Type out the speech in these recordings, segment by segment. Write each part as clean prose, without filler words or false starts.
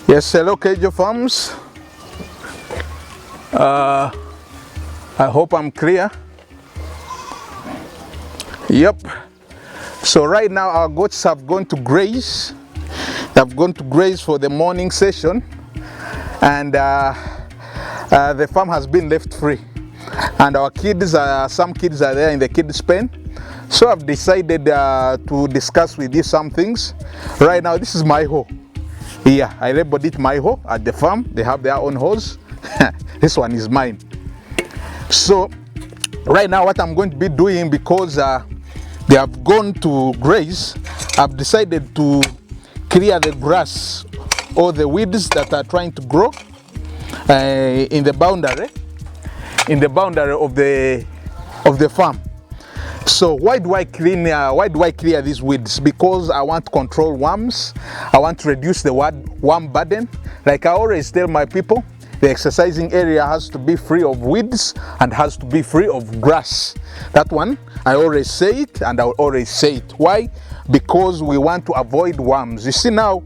Yes, hello KJ Farms. I hope I'm clear. Yep. So right now our goats have gone to graze. They've gone to graze for the morning session, and the farm has been left free. And our kids, some kids are there in the kids' pen. So I've decided to discuss with you some things. Right now, this is my hoe. Yeah, I labeled it my hoe at the farm. They have their own hose. This one is mine. So right now what I'm going to be doing, because they have gone to graze, I've decided to clear the grass or the weeds that are trying to grow in the boundary of the farm. So why do I clear these weeds? Because I want to control worms. I want to reduce the worm burden. Like I always tell my people, the exercising area has to be free of weeds and has to be free of grass. That one, I always say it, and I'll always say it. Why? Because we want to avoid worms. You see now,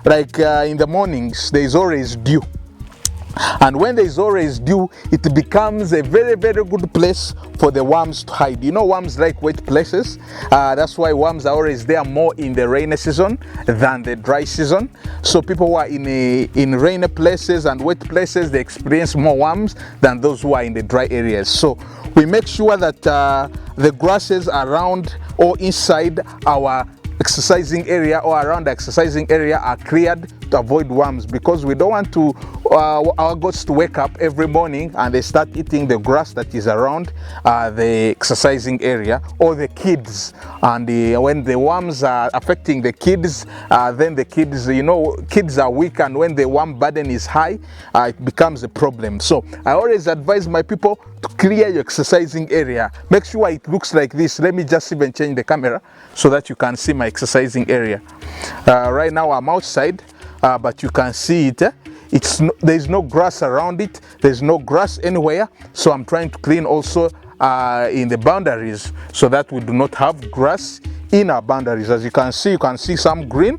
like in the mornings, there is always dew. And when there is always dew, it becomes a very, very good place for the worms to hide. You know, worms like wet places. That's why worms are always there more in the rainy season than the dry season. So people who are in rainy places and wet places, they experience more worms than those who are in the dry areas. So we make sure that the grasses around or inside our exercising area or around the exercising area are cleared to avoid worms, because we don't want to our goats to wake up every morning and they start eating the grass that is around the exercising area, or the kids. And when the worms are affecting the kids, then the kids, you know, kids are weak, and when the worm burden is high, it becomes a problem. So I always advise my people to clear your exercising area. Make sure it looks like this. Let me just even change the camera so that you can see my exercising area. Right now I'm outside, but you can see it. There's no grass around it. There's no grass anywhere. So I'm trying to clean also in the boundaries so that we do not have grass in our boundaries. As you can see some green,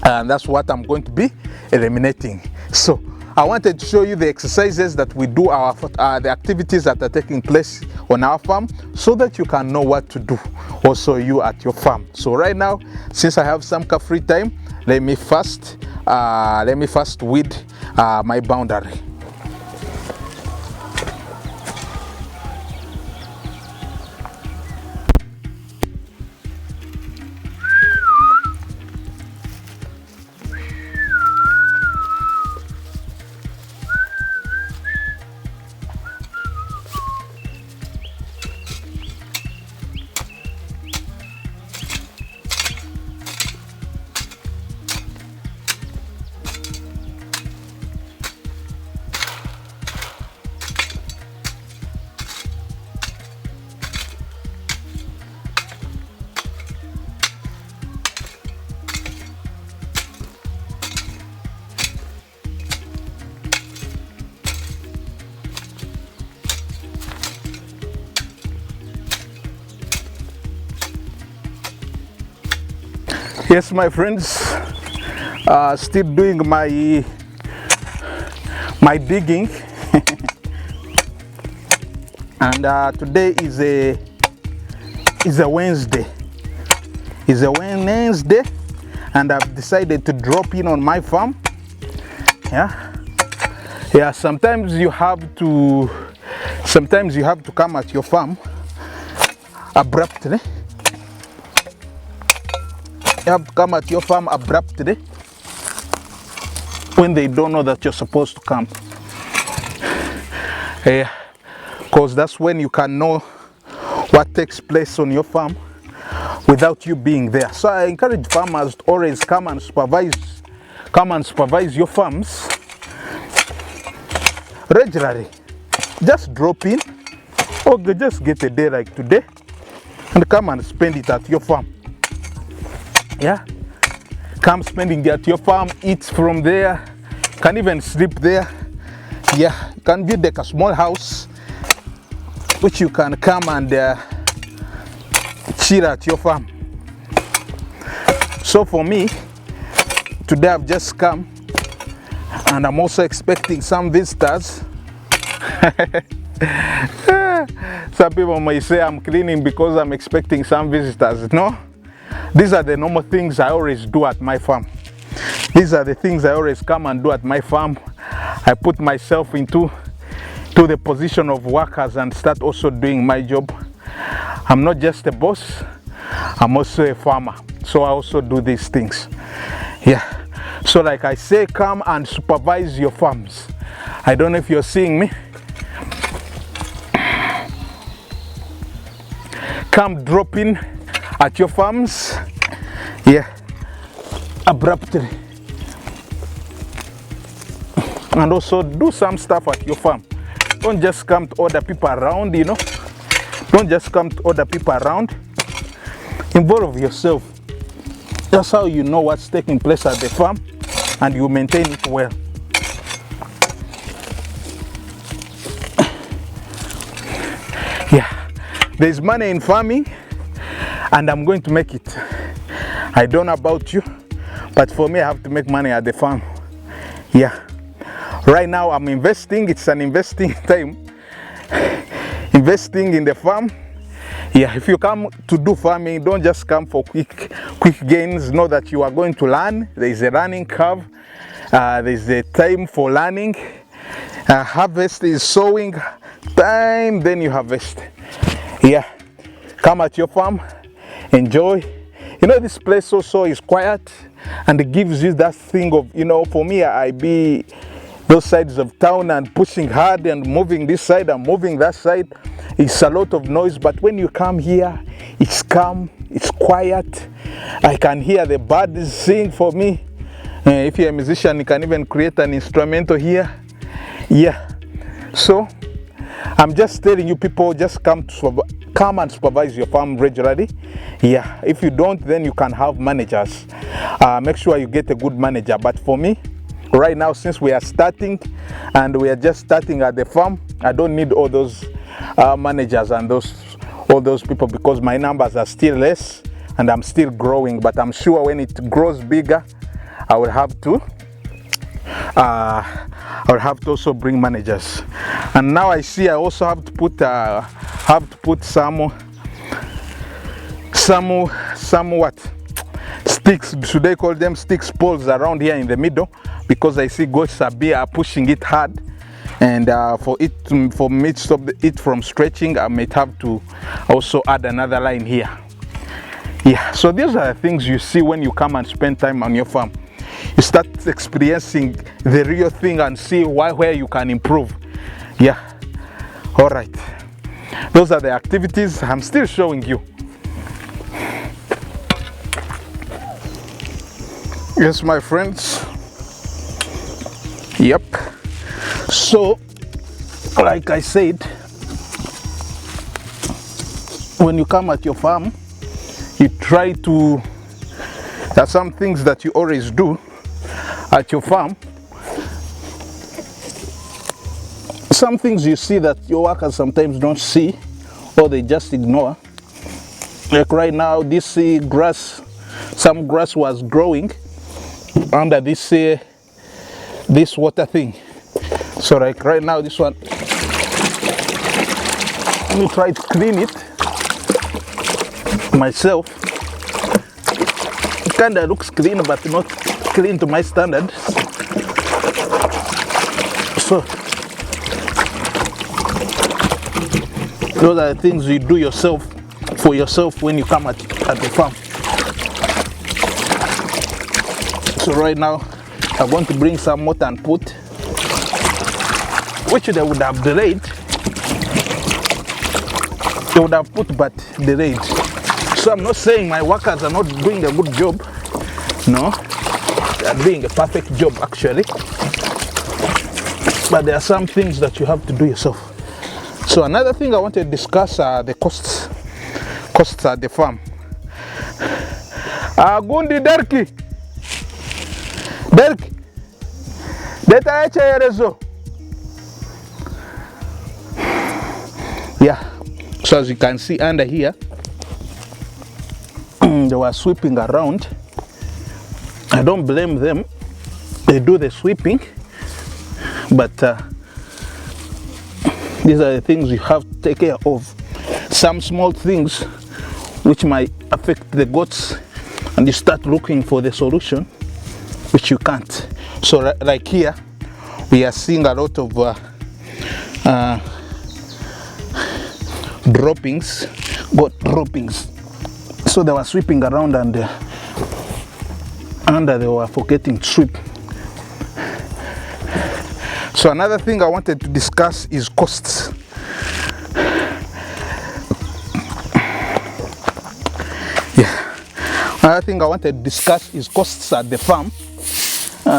and that's what I'm going to be eliminating. So I wanted to show you the exercises that we do, the activities that are taking place on our farm, so that you can know what to do also you at your farm. So right now, since I have some free time, let me first weed my boundary. Yes, my friends, still doing my digging. And today is a Wednesday. It's a Wednesday, and I've decided to drop in on my farm. Yeah. Sometimes you have to come at your farm abruptly. You have to come at your farm abruptly when they don't know that you're supposed to come. Because that's when you can know what takes place on your farm without you being there. So I encourage farmers to always come and supervise your farms regularly. Just drop in, or just get a day like today and come and spend it at your farm. Yeah, come spending it at your farm, eat from there, can even sleep there. Yeah, you can build like a small house which you can come and chill at your farm. So for me, today I've just come And I'm also expecting some visitors. Some people may say I'm cleaning because I'm expecting some visitors. No, these are the normal things I always do at my farm. These are the things I always come and do at my farm. I put myself into the position of workers and start also doing my job. I'm not just a boss, I'm also a farmer. So I also do these things. Yeah. So like I say, come and supervise your farms. I don't know if you're seeing me. Come drop in at your farms. Yeah. Abruptly. And also do some stuff at your farm. Don't just come to order people around, you know. Don't just come to order people around. Involve yourself. That's how you know what's taking place at the farm and you maintain it well. Yeah, there's money in farming and I'm going to make it. I don't know about you, but for me I have to make money at the farm. Yeah. Right now I'm investing, it's an investing time. Investing in the farm. Yeah, if you come to do farming, don't just come for quick gains. Know that you are going to learn. There is a learning curve. There is a time for learning. Harvest is sowing time, then you harvest. Yeah, come at your farm, enjoy. You know, this place also is quiet and it gives you that thing of, you know, for me, I be those sides of town and pushing hard and moving this side and moving that side. It's a lot of noise, but when you come here, it's calm, it's quiet. I can hear the birds sing for me. If you're a musician, you can even create an instrumental here. Yeah. So I'm just telling you people, just come and supervise your farm regularly. Yeah. If you don't, then you can have managers. Make sure you get a good manager. But for me, right now, since we are starting and we are just starting at the farm, I don't need all those managers and all those people because my numbers are still less and I'm still growing. But I'm sure when it grows bigger, I will have to also bring managers. And now I see I also have to put some what sticks, should I call them sticks, poles around here in the middle, because I see goats are pushing it hard, and for me to stop it from stretching, I might have to also add another line here. Yeah, so these are the things you see when you come and spend time on your farm. You start experiencing the real thing and see where you can improve. Yeah, all right. Those are the activities I'm still showing you. Yes, my friends. Yep. So, like I said, when you come at your farm, you try to, there are some things that you always do at your farm. Some things you see that your workers sometimes don't see or they just ignore. Like right now, this grass, some grass was growing under this water thing. So like right now, this one, let me try to clean it myself. It kinda looks clean, but not clean to my standards. So those are the things you do yourself for yourself when you come at the farm. So right now I'm going to bring some water and put, which they would have delayed. They would have put but delayed. So I'm not saying my workers are not doing a good job. No, they are doing a perfect job actually. But there are some things that you have to do yourself. So another thing I want to discuss are the costs. Costs at the farm. Gundi Derki. Derki. Deta echerezo. Yeah. So as you can see under here, they were sweeping around. I don't blame them. They do the sweeping but these are the things you have to take care of. Some small things which might affect the goats, and you start looking for the solution, which you can't. So like here, we are seeing a lot of droppings, goat droppings. So they were sweeping around and they were forgetting to sweep. So another thing I wanted to discuss is costs. Another thing I wanted to discuss is costs at the farm.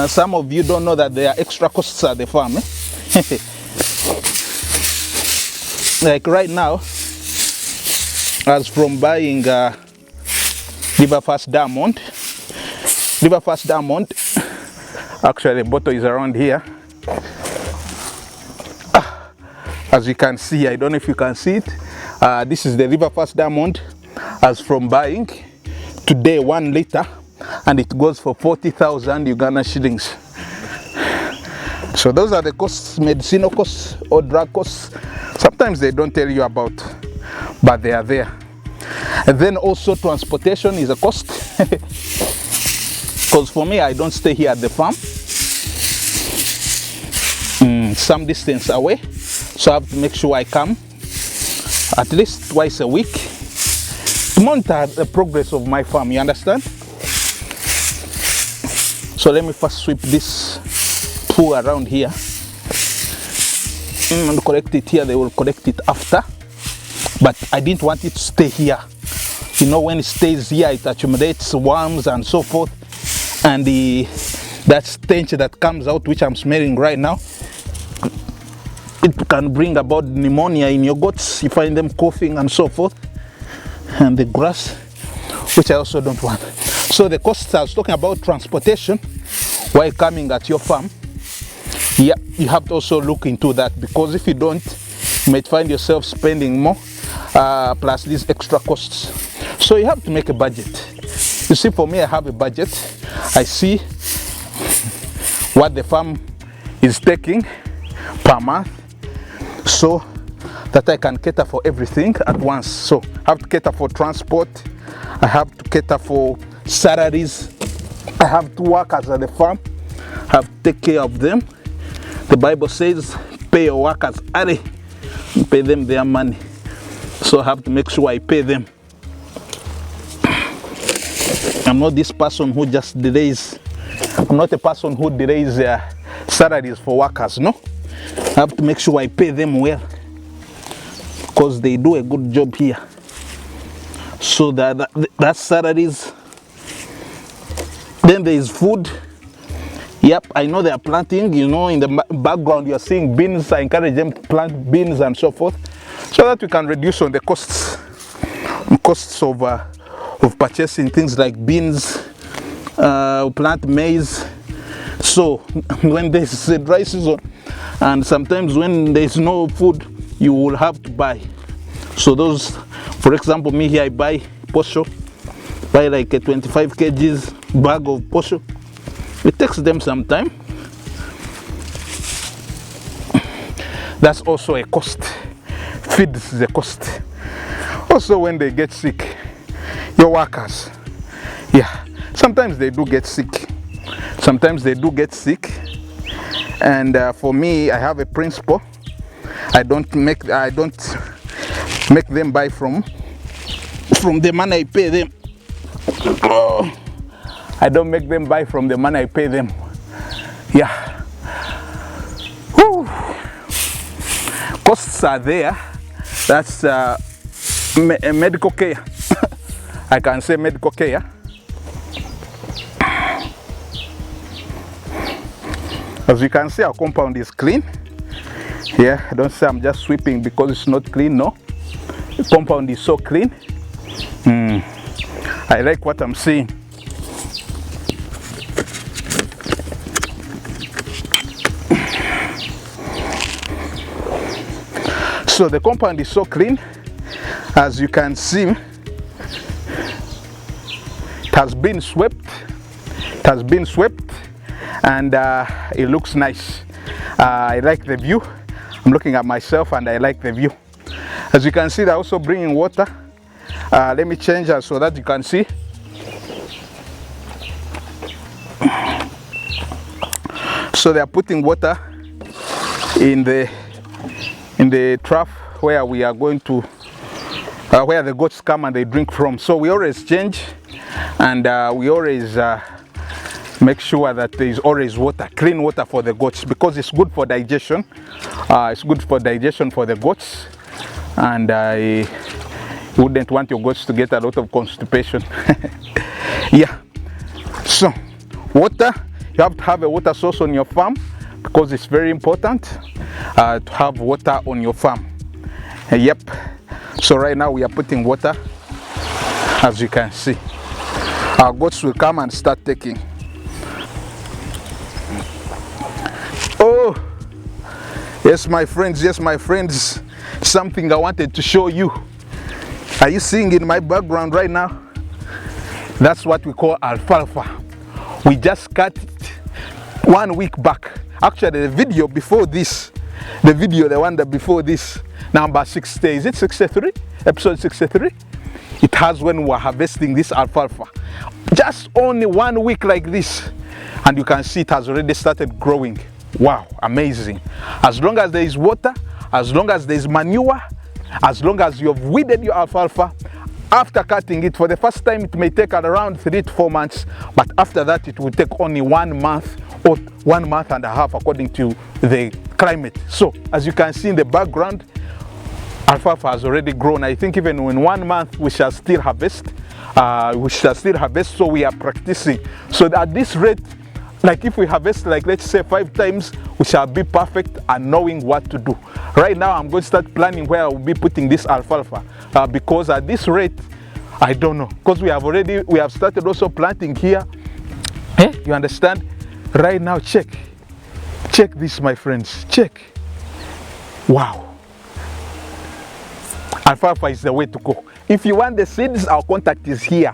Some of you don't know that there are extra costs at the farm. Like right now, as from buying Liverfast Diamond, actually the bottle is around here. As you can see, I don't know if you can see it. This is the Liverfast Diamond, as from buying today 1 liter, and it goes for 40,000 Uganda shillings. So those are the costs, medicinal costs or drug costs. Sometimes they don't tell you about, but they are there. And then also transportation is a cost. Because for me, I don't stay here at the farm. Some distance away. So I have to make sure I come at least twice a week to monitor the progress of my farm, you understand? So let me first sweep this poo around here and collect it here. They will collect it after, but I didn't want it to stay here. You know, when it stays here, it accumulates worms and so forth, and that stench that comes out, which I'm smelling right now, it can bring about pneumonia in your goats. You find them coughing and so forth, and the grass, which I also don't want. So the costs I was talking about, transportation while coming at your farm, yeah, you have to also look into that, because if you don't, you might find yourself spending more plus these extra costs. So you have to make a budget. You see, for me, I have a budget. I see what the farm is taking per month, so that I can cater for everything at once. So I have to cater for transport, I have to cater for salaries, I have to work at the farm, I have to take care of them. The Bible says, pay your workers early, pay them their money. So I have to make sure I pay them. I'm not this person who just delays. I'm not a person who delays salaries for workers, no. I have to make sure I pay them well, because they do a good job here. So that's salaries. Then there is food. Yep, I know they are planting. You know, in the background you're seeing beans. I encourage them to plant beans and so forth, so that we can reduce on the costs of purchasing things like beans, plant maize. So when there's a dry season, and sometimes when there's no food, you will have to buy. So those, for example, me here, I buy posho, buy like a 25 kgs bag of posho. It takes them some time. That's also a cost. Feed is a cost. Also, when they get sick, your workers, yeah, sometimes they do get sick. And for me, I have a principle. I don't make them buy from the money I pay them. I don't make them buy from the money I pay them. Yeah. Whew. Costs are there. That's medical care. I can say medical care. As you can see, our compound is clean. Yeah, don't say I'm just sweeping because it's not clean, no. The compound is so clean. I like what I'm seeing. So the compound is so clean. As you can see, it has been swept. And it looks nice. I like the view. I'm looking at myself and I like the view. As you can see, they're also bringing water. Let me change that so that you can see. So they are putting water in the trough where we are going to, where the goats come and they drink from. So we always change, and we always make sure that there is always water, clean water for the goats, because it's good for digestion. It's good for digestion for the goats, and I wouldn't want your goats to get a lot of constipation. Yeah. So water, you have to have a water source on your farm, because it's very important to have water on your farm. Yep. So right now we are putting water, as you can see. Our goats will come and start taking. Oh, yes my friends, yes my friends, something I wanted to show you. Are you seeing in my background right now? That's what we call alfalfa. We just cut it 1 week back. Actually, the video before this, the one that before this, number 60, is it 63? Episode 63? It has when we were harvesting this alfalfa. Just only 1 week like this. And you can see it has already started growing. Wow, amazing. As long as there is water, as long as there is manure, as long as you have weeded your alfalfa, after cutting it, for the first time it may take around 3 to 4 months, but after that it will take only 1 month or 1 month and a half according to the climate. So as you can see in the background, alfalfa has already grown. I think even in 1 month we shall still harvest. So we are practicing. So at this rate, like if we harvest, like let's say 5 times, we shall be perfect and knowing what to do. Right now I'm going to start planning where I will be putting this alfalfa, because at this rate, I don't know, because we have started also planting here. You understand? Right now, check this, my friends, check. Wow, alfalfa is the way to go. If you want the seeds, our contact is here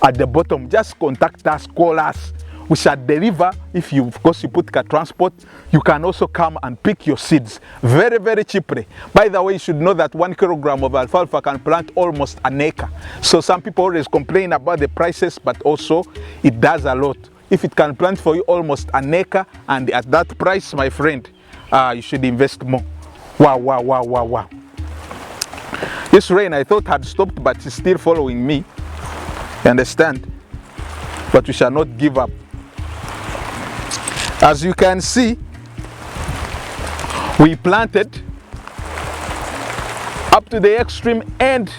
at the bottom. Just contact us, call us. We shall deliver. If you, of course, you put car transport, you can also come and pick your seeds very, very cheaply. By the way, you should know that 1 kilogram of alfalfa can plant almost an acre. So some people always complain about the prices, but also it does a lot. If it can plant for you almost an acre, and at that price, my friend, you should invest more. Wow, wow, wow, wow, wow. This rain I thought had stopped, but it's still following me. You understand? But we shall not give up. As you can see, we planted up to the extreme end,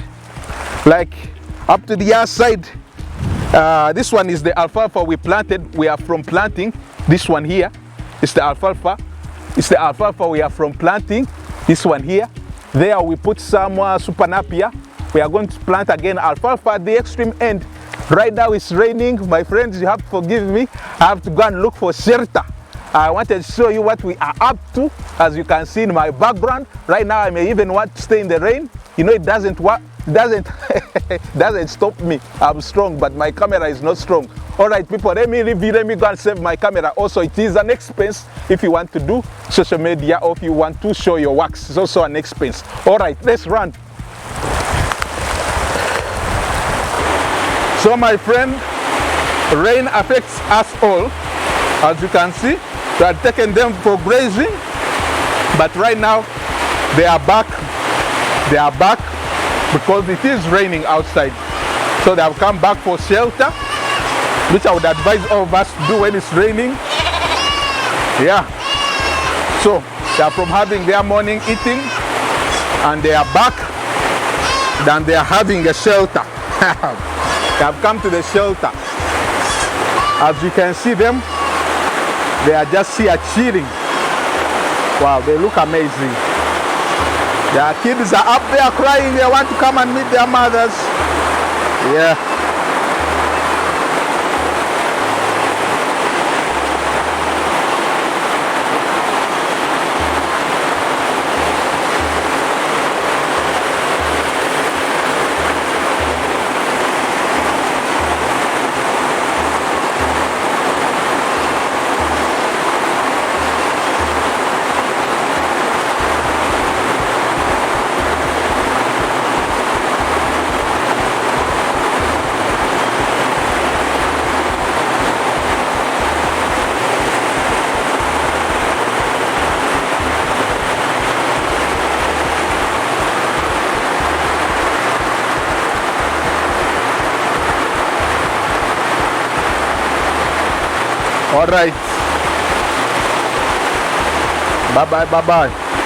like up to the other side. This one is the alfalfa we planted. We are from planting. This one here is the alfalfa. It's the alfalfa we are from planting. This one here. There we put some super napier. We are going to plant again alfalfa at the extreme end. Right now it's raining, my friends, you have to forgive me. I have to go and look for shelter. I wanted to show you what we are up to. As you can see in my background, right now I may even want to stay in the rain. You know, it doesn't work, doesn't stop me. I'm strong, but my camera is not strong. All right, people, let me leave you, let me go and save my camera. Also, it is an expense if you want to do social media or if you want to show your works. It's also an expense. All right, let's run. So my friend, rain affects us all. As you can see, we are taking them for grazing, but right now they are back. They are back because it is raining outside. So they have come back for shelter, which I would advise all of us to do when it's raining. Yeah. So they are from having their morning eating, and they are back. Then they are having a shelter. They have come to the shelter. As you can see them, they are just here chilling. Wow, they look amazing. Their kids are up there crying. They want to come and meet their mothers. Yeah. All right. Bye bye.